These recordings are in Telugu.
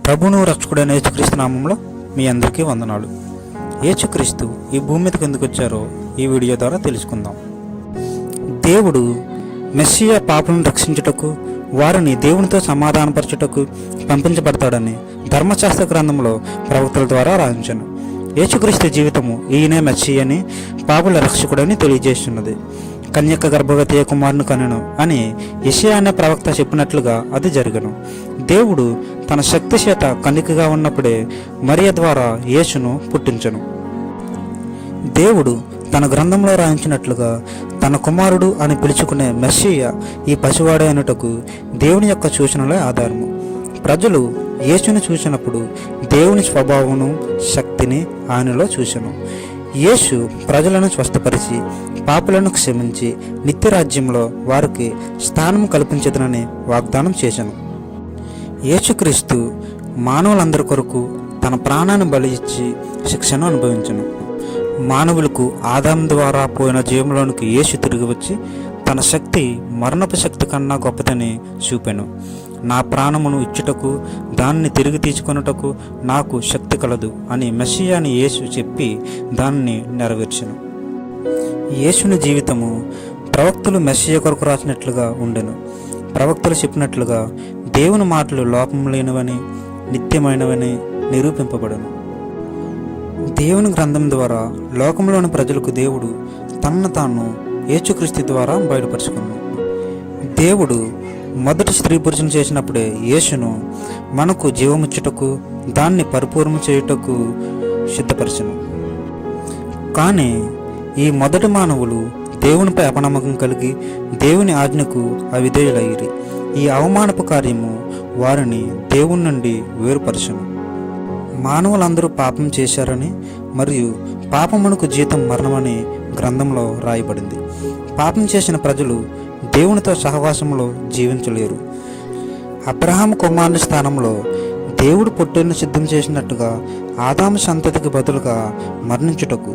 ప్రభువును రక్షకుడైన యేసుక్రీస్తు నామంలో మీ అందరికీ వందనాలు. యేసుక్రీస్తు ఈ భూమి మీదకి ఎందుకు వచ్చారో ఈ వీడియో ద్వారా తెలుసుకుందాం. దేవుడు మెస్సియా పాపులను రక్షించుటకు, వారిని దేవునితో సమాధానపరచుటకు పంపించబడతాడని ధర్మశాస్త్ర గ్రంథంలో ప్రవక్తల ద్వారా రాయించాను. యేసుక్రీస్తు జీవితము ఈయనే మెస్సియని, పాపుల రక్షకుడని తెలియజేస్తున్నది. కన్యక గర్భవతి కుమారుని కనెను అని యెషయా అనే ప్రవక్త చెప్పినట్లుగా అది జరగను. దేవుడు తన శక్తి చేత కన్యకగా ఉన్నప్పుడే మరియ ద్వారా యేసును పుట్టించను. దేవుడు తన గ్రంథంలో రాయించినట్లుగా తన కుమారుడు అని పిలుచుకునే మెస్సియా ఈ పసివాడే అనుటకు దేవుని యొక్క సూచనలే ఆధారము. ప్రజలు యేసుని చూసినప్పుడు దేవుని స్వభావమును, శక్తిని ఆయనలో చూసెను. యేసు ప్రజలను స్వస్థపరిచి, పాపులను క్షమించి, నిత్యరాజ్యంలో వారికి స్థానం కల్పించదనని వాగ్దానం చేశాను. యేసుక్రీస్తు మానవులందరి కొరకు తన ప్రాణాన్ని బలి ఇచ్చి శిక్షను అనుభవించను. మానవులకు ఆదాం ద్వారా పోయిన జీవంలోనికి యేసు తిరిగి వచ్చి తన శక్తి మరణపు శక్తి కన్నా గొప్పదని చూపెను. నా ప్రాణమును ఇచ్చుటకు, దానిని తిరిగి తీసుకొనుటకు నాకు శక్తి కలదు అని మెస్సియాని యేసు చెప్పి దానిని నెరవేర్చెను. యేసుని జీవితము ప్రవక్తలు మెస్సియా కొరకు రాసినట్లుగా ఉండెను. ప్రవక్తలు చెప్పినట్లుగా దేవుని మాటలు లోపం లేనివని, నిత్యమైనవని నిరూపింపబడను. దేవుని గ్రంథం ద్వారా లోకంలోని ప్రజలకు దేవుడు తనను తాను యేసుక్రీస్తు ద్వారా బయలుపరుచుకున్నాడు. దేవుడు మొదటి స్త్రీ పురుషుని చేసినప్పుడే యేసును మనకు జీవముచ్చుటకు, దాన్ని పరిపూర్ణం చేయుటకు సిద్ధపరచను. కానీ ఈ మొదటి మానవులు దేవునిపై అపనమ్మకం కలిగి దేవుని ఆజ్ఞకు అవిధేయులయ్యిరి. ఈ అవమానపు కార్యము వారిని దేవుని నుండి వేరుపరచను. మానవులందరూ పాపం చేశారని మరియు పాపమునకు జీతం మరణమని గ్రంథంలో రాయబడింది. పాపం చేసిన ప్రజలు దేవునితో సహవాసంలో జీవించలేరు. అబ్రహాము కుమారుని స్థానంలో దేవుడు పొట్టేలును సిద్ధం చేసినట్టుగా ఆదాము సంతతికి బదులుగా మరణించుటకు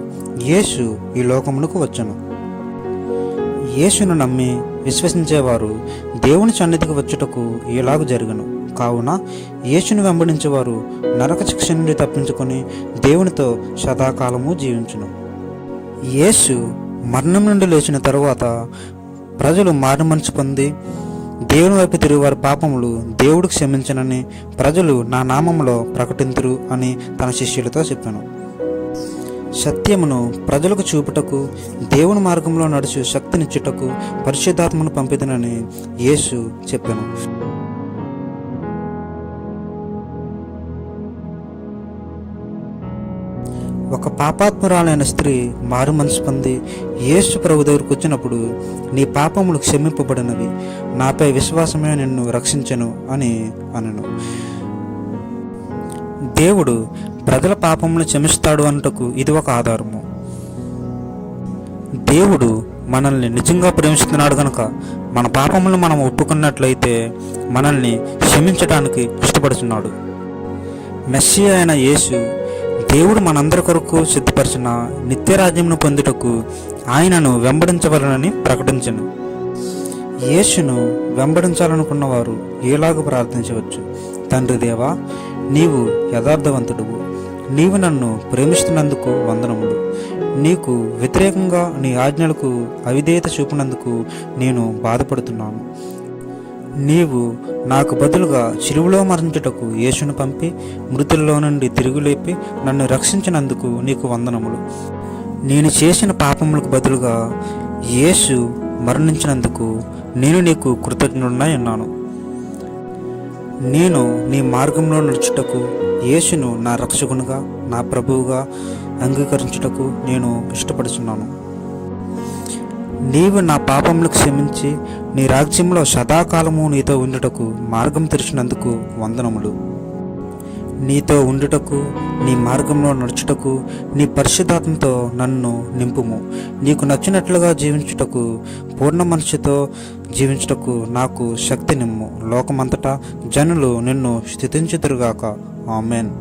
యేసు ఈ లోకమునకు వచ్చెను. యేసును నమ్మి విశ్వసించేవారు దేవుని సన్నిధికి వచ్చుటకు ఇలాగ జరుగును. కావున యేసును వెంబడించేవారు నరక శిక్ష నుండి తప్పించుకొని దేవునితో సదాకాలము జీవించును. యేసు మరణం నుండి లేచిన తరువాత ప్రజలు మారు మనసు పొంది దేవుని వైపు తిరిగి వారి పాపములు దేవుడు క్షమించనని ప్రజలు నా నామములో ప్రకటింతురు అని తన శిష్యులతో చెప్పాను. సత్యమును ప్రజలకు చూపుటకు, దేవుని మార్గంలో నడుచు శక్తినిచ్చుటకు పరిశుద్ధాత్మను పంపిదనని యేసు చెప్పాను. ఒక పాపాత్మురాలైన స్త్రీ మారు మనసు పొంది యేసు ప్రభు దగ్గరకు వచ్చినప్పుడు, నీ పాపములు క్షమింపబడినవి, నాపై విశ్వాసమే నిన్ను రక్షించెను అని అనను. దేవుడు ప్రజల పాపములను క్షమిస్తాడు అనుటకు ఇది ఒక ఆధారము. దేవుడు మనల్ని నిజంగా ప్రేమిస్తున్నాడు కనుక మన పాపములను మనం ఒప్పుకున్నట్లయితే మనల్ని క్షమించడానికి ఇష్టపడుతున్నాడు. మెస్సియా అయిన యేసు దేవుడు మనందరి కొరకు సిద్ధపరిచిన నిత్యరాజ్యమును పొందుటకు ఆయనను వెంబడించవలనని ప్రకటించను. యేసును వెంబడించాలనుకున్న వారు ఎలాగ ప్రార్థించవచ్చు? తండ్రి దేవా, నీవు యథార్థవంతుడువు, నీవు నన్ను ప్రేమిస్తున్నందుకు వందనములు. నీకు వ్యతిరేకంగా నీ ఆజ్ఞలకు అవిధేయత చూపినందుకు నేను బాధపడుతున్నాను. నీవు నాకు బదులుగా శిలువలో మరణించుటకు యేసును పంపి మృతుల్లో నుండి తిరుగులేపి నన్ను రక్షించినందుకు నీకు వందనములు. నేను చేసిన పాపములకు బదులుగా యేసు మరణించినందుకు నేను నీకు కృతజ్ఞుడనై ఉన్నాను. నేను నీ మార్గంలో నడుచుటకు యేసును నా రక్షకునిగా, నా ప్రభువుగా అంగీకరించుటకు నేను ఇష్టపడుతున్నాను. నీవు నా పాపములు క్షమించి నీ రాజ్యంలో సదాకాలము నీతో ఉండుటకు మార్గం తెరిచినందుకు వందనములు. నీతో ఉండుటకు, నీ మార్గంలో నడుచుటకు నీ పరిశుద్ధాత్మతో నన్ను నింపుము. నీకు నచ్చినట్లుగా జీవించుటకు, పూర్ణ మనస్సుతో జీవించుటకు నాకు శక్తి నిమ్ము. లోకమంతటా జనులు నిన్ను స్తుతించుదురుగాక. ఆమేన్.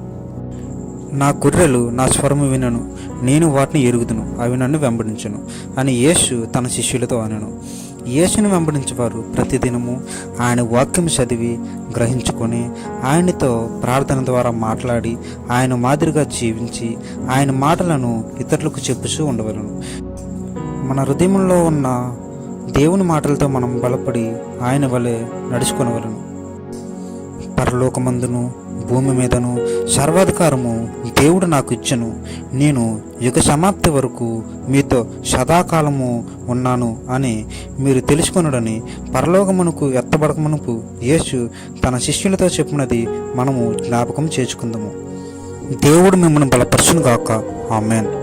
నా గొర్రెలు నా స్వరము వినను, నేను వాటిని ఎరుగుదును, అవి నన్ను వెంబడించును అని యేసు తన శిష్యులతో అనెను. యేసుని వెంబడించేవారు ప్రతిదినము ఆయన వాక్యం చదివి గ్రహించుకొని ఆయనతో ప్రార్థన ద్వారా మాట్లాడి ఆయన మాదిరిగా జీవించి ఆయన మాటలను ఇతరులకు చెప్పుచూ ఉండవలను. మన హృదయంలో ఉన్న దేవుని మాటలతో మనం బలపడి ఆయన వలె నడుచుకొనవలను. పరలోకమందును భూమి మీదను సర్వాధికారము దేవుడు నాకు ఇచ్చెను. నేను యుగ సమాప్తి వరకు మీతో సదాకాలము ఉన్నాను అని మీరు తెలుసుకొనుడని పరలోకమునకు ఎత్తబడకమునకు యేసు తన శిష్యులతో చెప్పినది మనము జ్ఞాపకం చేసుకుందాము. దేవుడు మిమ్మల్ని బలపరచును గాక. ఆమేన్.